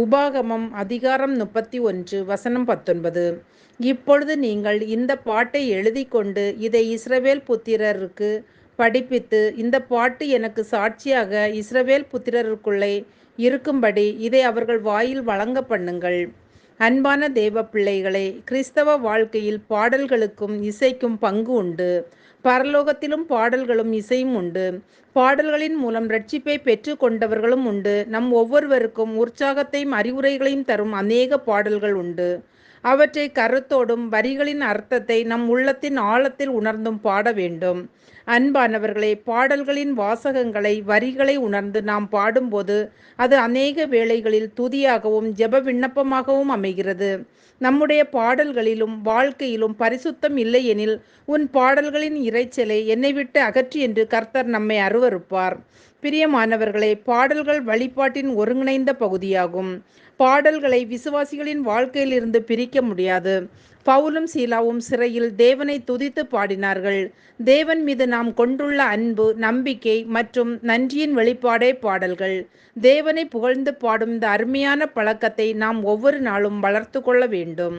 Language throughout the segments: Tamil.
உபாகமம் அதிகாரம் 31 வசனம் 19. இப்பொழுது நீங்கள் இந்த பாட்டை எழுதி கொண்டு இதை இஸ்ரவேல் புத்திரருக்கு படிப்பித்து, இந்த பாட்டு எனக்கு சாட்சியாக இஸ்ரவேல் புத்திரருக்குள்ளே இருக்கும்படி இதை அவர்கள் வாயில் வழங்க பண்ணுங்கள். அன்பான தேவ பிள்ளைகளே, கிறிஸ்தவ வாழ்க்கையில் பாடல்களுக்கும் இசைக்கும் பங்கு உண்டு. பரலோகத்திலும் பாடல்களும் இசையும் உண்டு. பாடல்களின் மூலம் ரட்சிப்பை பெற்று கொண்டவர்களும் உண்டு. நம் ஒவ்வொருவருக்கும் உற்சாகத்தையும் அறிவுரைகளையும் தரும் அநேக பாடல்கள் உண்டு. அவற்றை கருத்தோடும் வரிகளின் அர்த்தத்தை நம் உள்ளத்தின் ஆழத்தில் உணர்ந்தும் பாட வேண்டும். அன்பானவர்களே, பாடல்களின் வாசகங்களை வரிகளை உணர்ந்து நாம் பாடும்போது அது அநேக வேளைகளில் துதியாகவும் ஜெப விண்ணப்பமாகவும் அமைகிறது. நம்முடைய பாடல்களிலும் வாழ்க்கையிலும் பரிசுத்தம் இல்லையெனில் உன் பாடல்களின் இரைச்சலை என்னை விட்டு அகற்றி என்று கர்த்தர் நம்மை அருவருப்பார். பிரியமானவர்களே, பாடல்கள் வழிபாட்டின் ஒருங்கிணைந்த பகுதியாகும். பாடல்களை விசுவாசிகளின் வாழ்க்கையிலிருந்து பிரிக்க முடியாது. பவுலும் சீலாவும் சிறையில் தேவனை துதித்து பாடினார்கள். தேவன் மீது நாம் கொண்டுள்ள அன்பு, நம்பிக்கை மற்றும் நன்றியின் வெளிப்பாடே பாடல்கள். தேவனை புகழ்ந்து பாடும் இந்த அருமையான பழக்கத்தை நாம் ஒவ்வொரு நாளும் வளர்த்து கொள்ள வேண்டும்.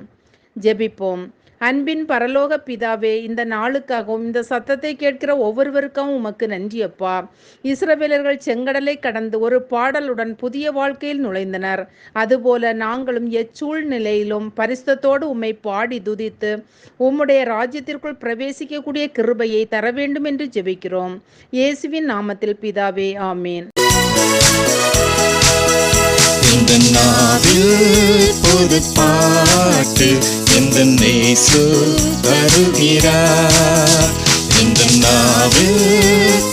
ஜெபிப்போம். அன்பின் பரலோக பிதாவே, இந்த நாளுக்காகவும் இந்த சத்தத்தை கேட்கிற ஒவ்வொருவருக்காகவும் உமக்கு நன்றி அப்பா. இஸ்ரவேலர்கள் செங்கடலை கடந்து ஒரு பாடலுடன் புதிய வாழ்க்கையில் நுழைந்தனர். அதுபோல நாங்களும் எச்சூழ்நிலையிலும் பரிசுத்தத்தோடு உம்மை பாடி துதித்து உம்முடைய ராஜ்யத்திற்குள் பிரவேசிக்கக்கூடிய கிருபையை தர வேண்டும் என்று ஜெபிக்கிறோம். இயேசுவின் நாமத்தில் பிதாவே, ஆமேன். இந்த நாவில் பொது பாட்டு இந்த நேசு தருகிறார். இந்த நாவில்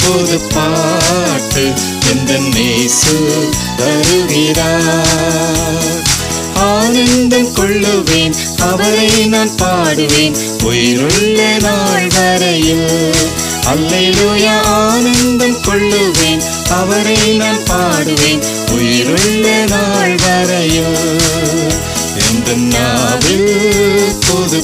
பொது பாட்டு இந்த நேசு தருகிறார். ஆனந்தம் கொள்ளுவேன், அவரை நான் பாடுவேன் உயிருள்ள நாள் வரையில். அல்லேலூயா, ஆனந்தம் கொள்ளுவேன், அவரை நான் பாடுவேன் உயிருள்ள நாள் வரையில். இந்த நாவில் பொது